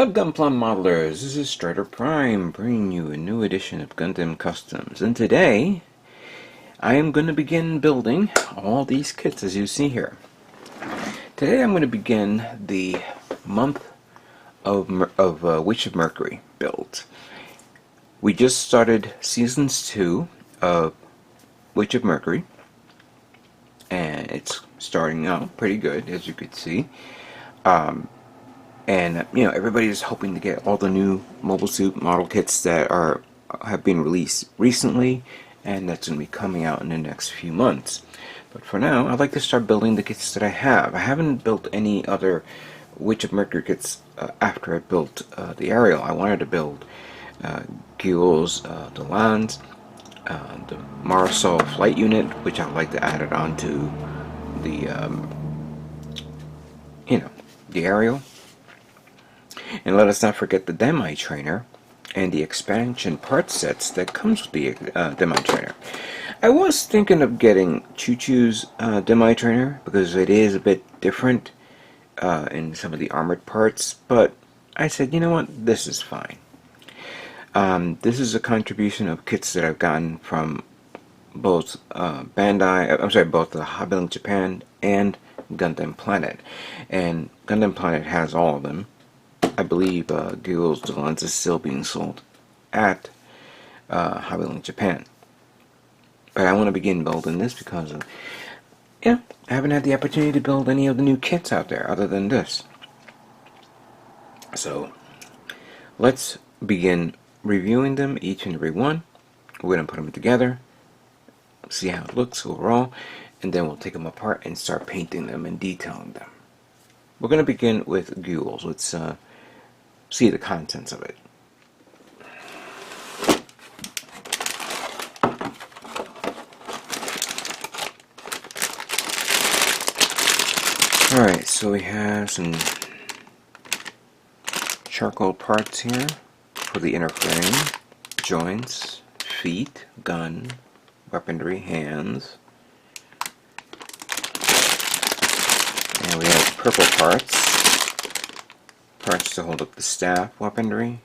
What's up, Gunpla modelers? This is Strider Prime bringing you a new edition of Gundam Customs, and today I am going to begin building all these kits as you see here. Today I'm going to begin the month of Witch of Mercury build. We just started seasons 2 of Witch of Mercury, and it's starting out pretty good, as you could see. And you know, everybody's hoping to get all the new mobile suit model kits that have been released recently, and that's going to be coming out in the next few months. But for now, I'd like to start building the kits that I have. I haven't built any other Witch of Mercury kits after I built the Ariel. I wanted to build Guel's Dilanza, the Mirasoul Flight Unit, which I'd like to add it onto the the Ariel. And let us not forget the Demi Trainer and the expansion part sets that comes with the Demi Trainer. I was thinking of getting Choo-Choo's Demi Trainer because it is a bit different in some of the armored parts, but I said, you know what, this is fine. This is a contribution of kits that I've gotten from both both the Hobby Link Japan and Gundam Planet. And Gundam Planet has all of them. I believe Guel's Dilanza is still being sold at Hobby Link Japan. But I want to begin building this because I haven't had the opportunity to build any of the new kits out there other than this. So let's begin reviewing them, each and every one. We're going to put them together, see how it looks overall, and then we'll take them apart and start painting them and detailing them. We're going to begin with Guel's. Let's see the contents of it. Alright, so we have some charcoal parts here for the inner frame, joints, feet, gun, weaponry, hands. And we have purple parts to hold up the staff weaponry.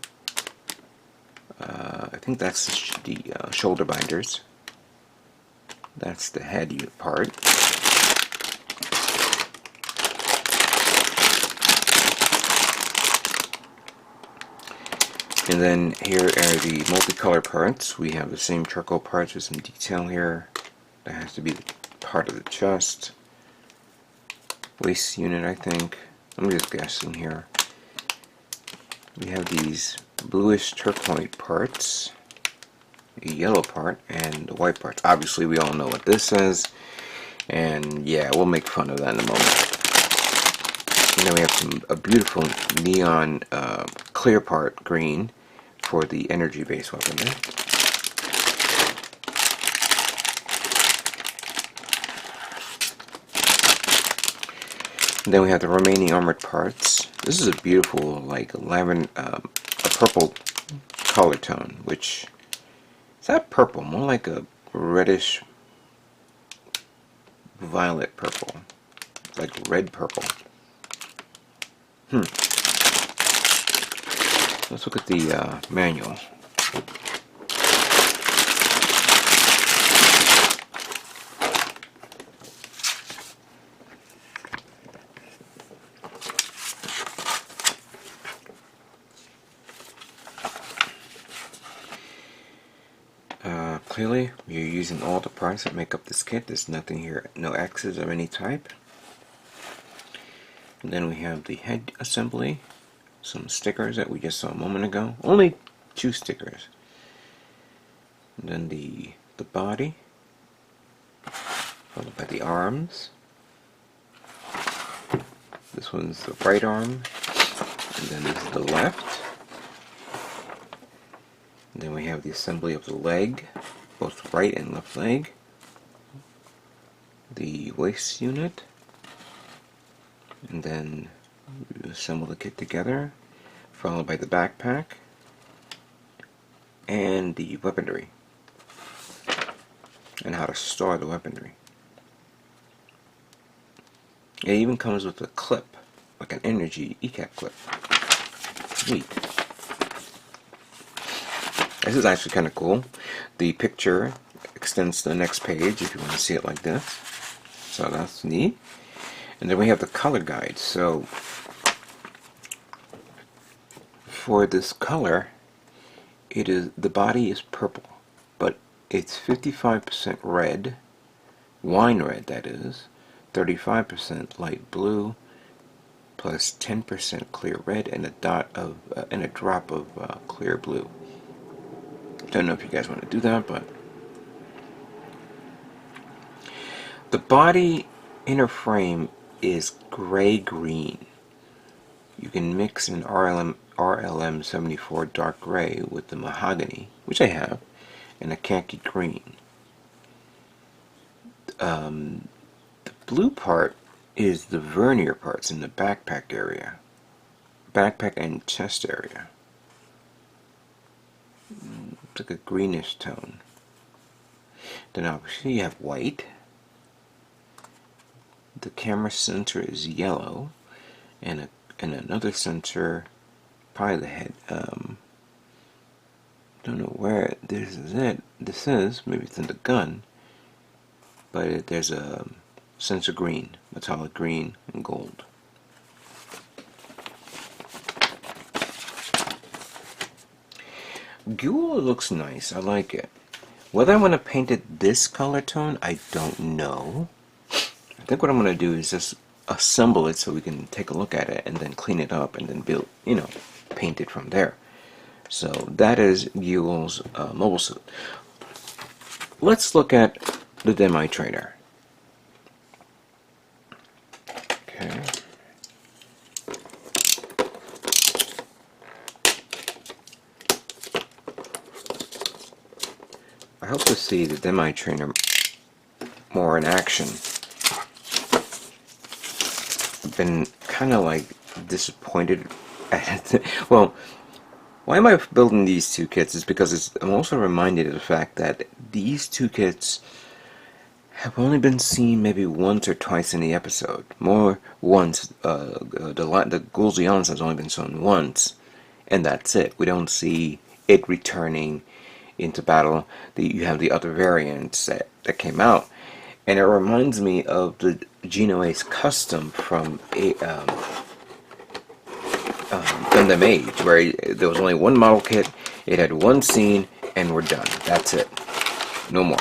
I think that's the shoulder binders. That's the head unit part. And then here are the multicolor parts. We have the same charcoal parts with some detail here. That has to be part of the chest. Waist unit, I think. I'm just guessing here. We have these bluish turquoise parts, a yellow part, and the white parts. Obviously, we all know what this says, and yeah, we'll make fun of that in a moment. And then we have a beautiful neon clear part, green, for the energy-based weaponry. And then we have the remaining armored parts. This is a beautiful, like, lavender, a purple color tone, which is not purple, more like a reddish violet purple, like red purple. Let's look at the manual. Clearly, you're using all the parts that make up this kit. There's nothing here, no X's of any type. And then we have the head assembly, some stickers that we just saw a moment ago. Only 2 stickers. And then the body, followed by the arms. This one's the right arm, and then this is the left. And then we have the assembly of the leg, both right and left leg, the waist unit, and then we assemble the kit together, followed by the backpack, and the weaponry, and how to store the weaponry. It even comes with a clip, like an energy ECAP clip. Neat. This is actually kind of cool. The picture extends to the next page if you want to see it like this. So that's neat. And then we have the color guide. So for this color, the body is purple, but it's 55% red, wine red that is, 35% light blue, plus 10% clear red, and a drop of clear blue. Don't know if you guys want to do that, but the body inner frame is gray-green. You can mix an RLM 74 dark gray with the mahogany, which I have, and a khaki green. The blue part is the vernier parts in the backpack area, backpack and chest area. It's like a greenish tone. Then obviously you have white. The camera sensor is yellow, and another sensor, probably the head. Don't know where this is. This is maybe it's in the gun, but there's a sensor green, metallic green, and gold. Guel looks nice. I like it. Whether I want to paint it this color tone, I don't know. I think what I'm going to do is just assemble it so we can take a look at it and then clean it up and then build, paint it from there. So that is Guel's mobile suit. Let's look at the Demi Trainer. Okay. I hope to see the Demi Trainer more in action. I've been kind of like disappointed at it. Well, why am I building these two kits is because I'm also reminded of the fact that these two kits have only been seen maybe once or twice in the episode. More once. The Dilanza has only been shown once, and that's it. We don't see it returning into battle. You have the other variants that came out, and it reminds me of the Geno Ace custom from Gundam Age, where there was only one model kit, it had one scene, and we're done. That's it. No more.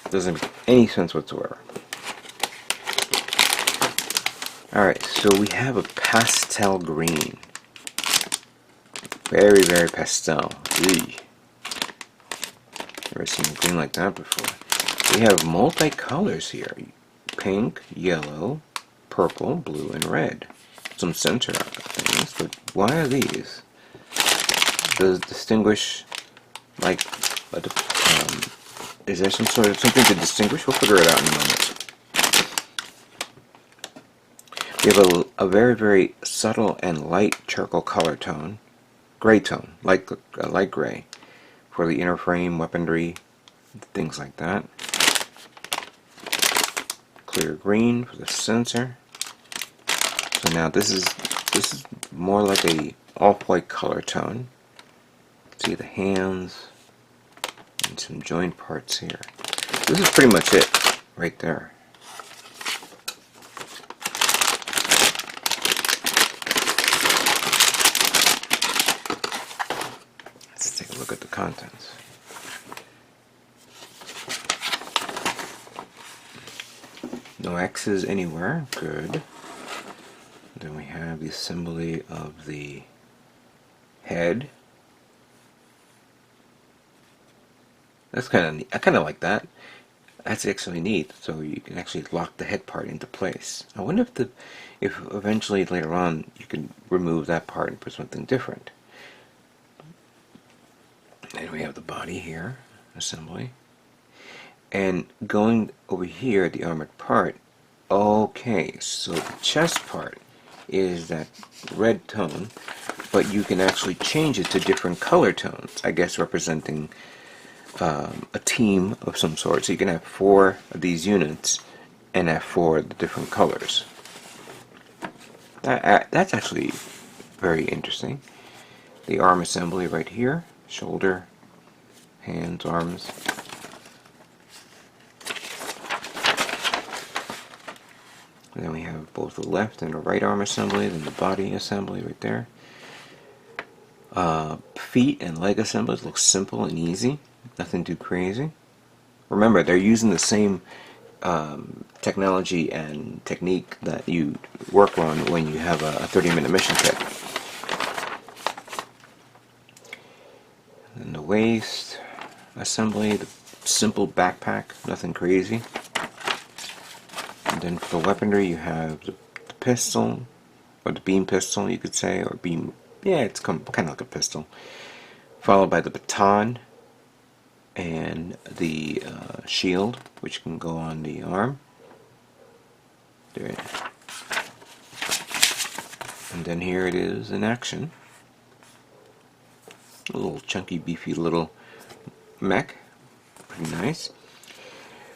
Doesn't make any sense whatsoever. Alright, so we have a pastel green. Very, very pastel. Eey. Never seen a green like that before. We have multi-colors here. Pink, yellow, purple, blue, and red. Some sensor things, but why are these? Does it distinguish, like, is there something to distinguish? We'll figure it out in a moment. We have a very, very subtle and light charcoal color tone, gray tone, light gray, for the inner frame, weaponry, things like that. Clear green for the sensor. So now this is more like a off-white color tone. See the hands and some joint parts here. This is pretty much it right there. Let's take a look at the contents. No X's anywhere. Good. Then we have the assembly of the head. That's kind of neat. I kind of like that. That's actually neat. So you can actually lock the head part into place. I wonder if eventually later on you can remove that part and put something different. And we have the body here, assembly. And going over here, the armored part. Okay, so the chest part is that red tone, but you can actually change it to different color tones, I guess representing a team of some sort. So you can have 4 of these units and have 4 of the different colors. That's actually Very interesting. The arm assembly right here. Shoulder, hands, arms. And then we have both the left and the right arm assembly, then the body assembly right there. Feet and leg assemblies look simple and easy. Nothing too crazy. Remember, they're using the same technology and technique that you work on when you have a 30-minute mission kit. And the waist assembly, the simple backpack, nothing crazy. And then for the weaponry you have the pistol, or the beam pistol you could say, or beam, yeah, it's kind of like a pistol. Followed by the baton and the shield, which can go on the arm. There. And then here it is in action. A little chunky, beefy little mech. Pretty nice.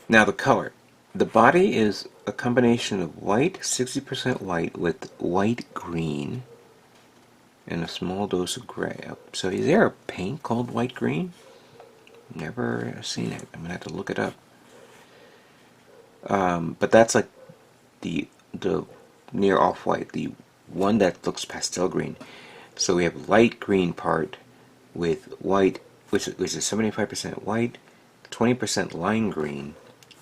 Now the color. The body is a combination of white, 60% white, with white green, and a small dose of gray. So is there a paint called white green? Never seen it. I'm gonna have to look it up. But that's like the near off-white, the one that looks pastel green. So we have light green part with white, which is 75% white, 20% lime green,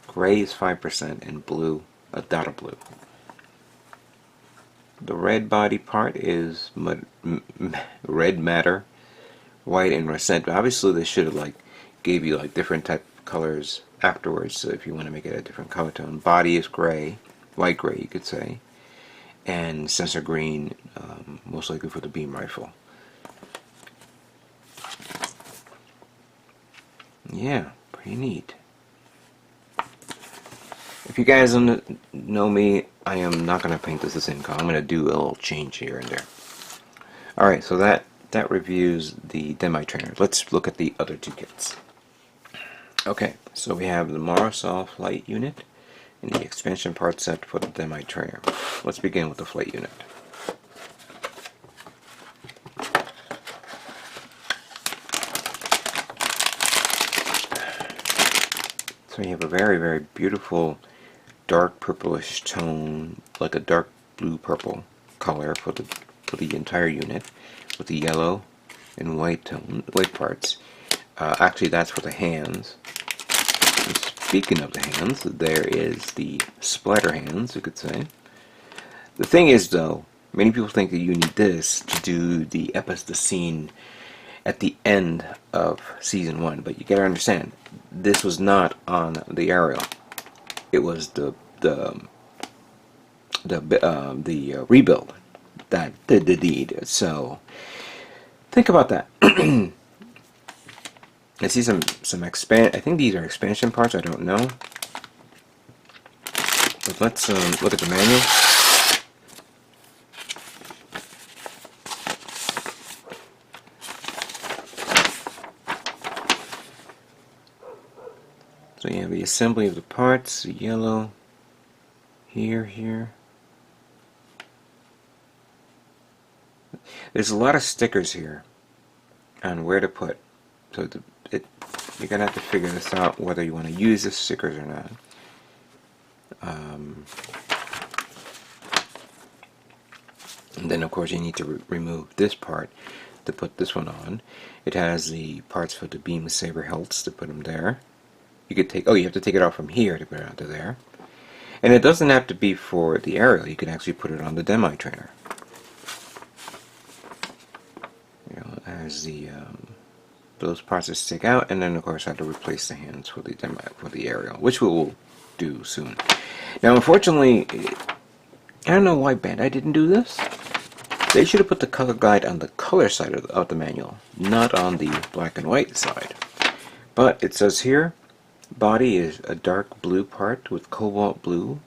gray is 5%, and blue, a dot of blue. The red body part is red matter, white, and russet. Obviously, they should have gave you different type of colors afterwards. So if you want to make it a different color tone, body is gray, light gray, you could say, and sensor green, most likely for the beam rifle. Yeah, pretty neat. If you guys don't know me, I am not going to paint this the same color. I'm going to do a little change here and there. Alright, so that reviews the Demi Trainer. Let's look at the other two kits. Okay, so we have the Mirasoul Flight Unit and the expansion part set for the Demi Trainer. Let's begin with the Flight Unit. So you have a very, very beautiful dark purplish tone, like a dark blue purple color for the entire unit, with the yellow and white parts. Actually, that's for the hands. And speaking of the hands, there is the splatter hands, you could say. The thing is, though, many people think that you need this to do the scene at the end of season 1, but you gotta understand, this was not on the aerial. It was the rebuild that did the deed. So think about that. I see some I think these are expansion parts. I don't know. But let's look at the manual. So you have the assembly of the parts, the yellow, here. There's a lot of stickers here on where to put. So you're going to have to figure this out, whether you want to use the stickers or not. And then of course you need to remove this part to put this one on. It has the parts for the beam saber hilts to put them there. You could take, you have to take it off from here to put it onto there. And it doesn't have to be for the aerial. You can actually put it on the Demi Trainer. As those parts that stick out, and then of course I have to replace the hands for the aerial, which we will do soon. Now, unfortunately, I don't know why Bandai didn't do this. They should have put the color guide on the color side of the manual, not on the black and white side. But it says here, body is a dark blue part with cobalt blue,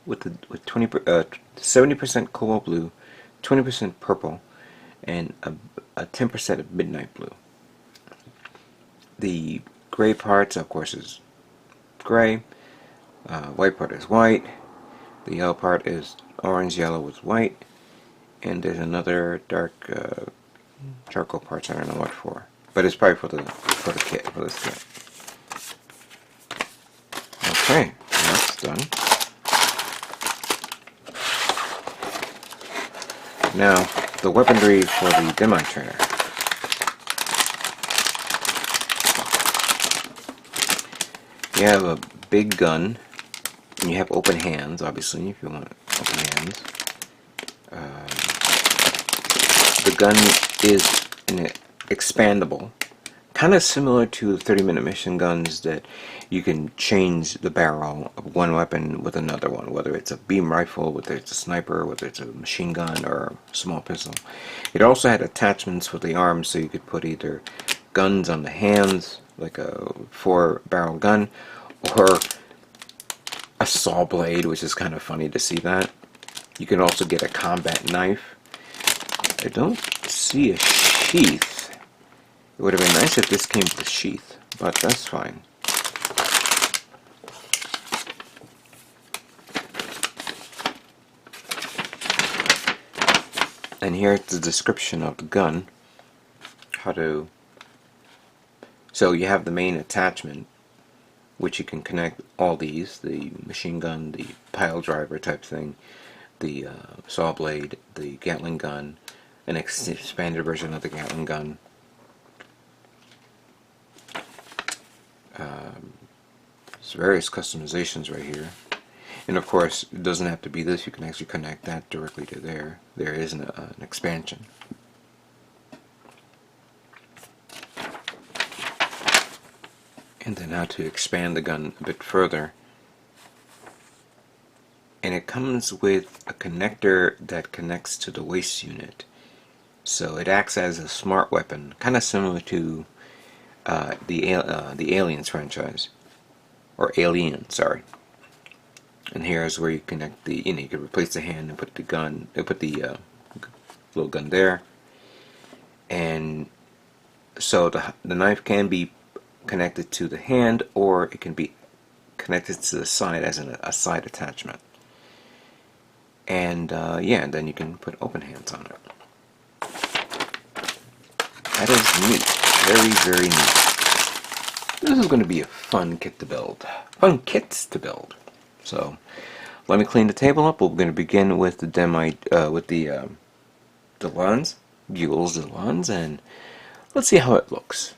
with 70% cobalt blue, 20% purple, and a 10% of midnight blue. The gray parts, of course, is gray. White part is white. The yellow part is orange yellow with white, and there's another dark charcoal parts. I don't know what for, but it's probably for the kit, for this kit. Okay, that's done. Now the weaponry for the Demi Trainer. You have a big gun, and you have open hands, obviously, if you want open hands. The gun is expandable, kind of similar to 30-minute machine guns, that you can change the barrel of one weapon with another one, whether it's a beam rifle, whether it's a sniper, whether it's a machine gun, or a small pistol. It also had attachments for the arms, so you could put either guns on the hands, like a 4-barrel gun, or a saw blade, which is kind of funny to see that. You can also get a combat knife. I don't see a sheath. It would have been nice if this came with a sheath, but that's fine. And here's the description of the gun. So you have the main attachment, which you can connect all these, the machine gun, the pile driver type thing, the saw blade, the Gatling gun, an expanded version of the Gatling gun. There's various customizations right here. And of course, it doesn't have to be this, you can actually connect that directly to there. There is an expansion. And then how to expand the gun a bit further. And it comes with a connector that connects to the waist unit. So it acts as a smart weapon, kind of similar to the Aliens franchise. Or Alien, sorry. And here's where you connect the, you can replace the hand and put the gun, put the little gun there. And so the knife can be connected to the hand, or it can be connected to the side as a side attachment. And yeah, and then you can put open hands on it. That is neat. Very, very neat. This is going to be a fun kit to build. Fun kits to build. So, let me clean the table up. We're going to begin with the Dilanza, Guel's Dilanza, and let's see how it looks.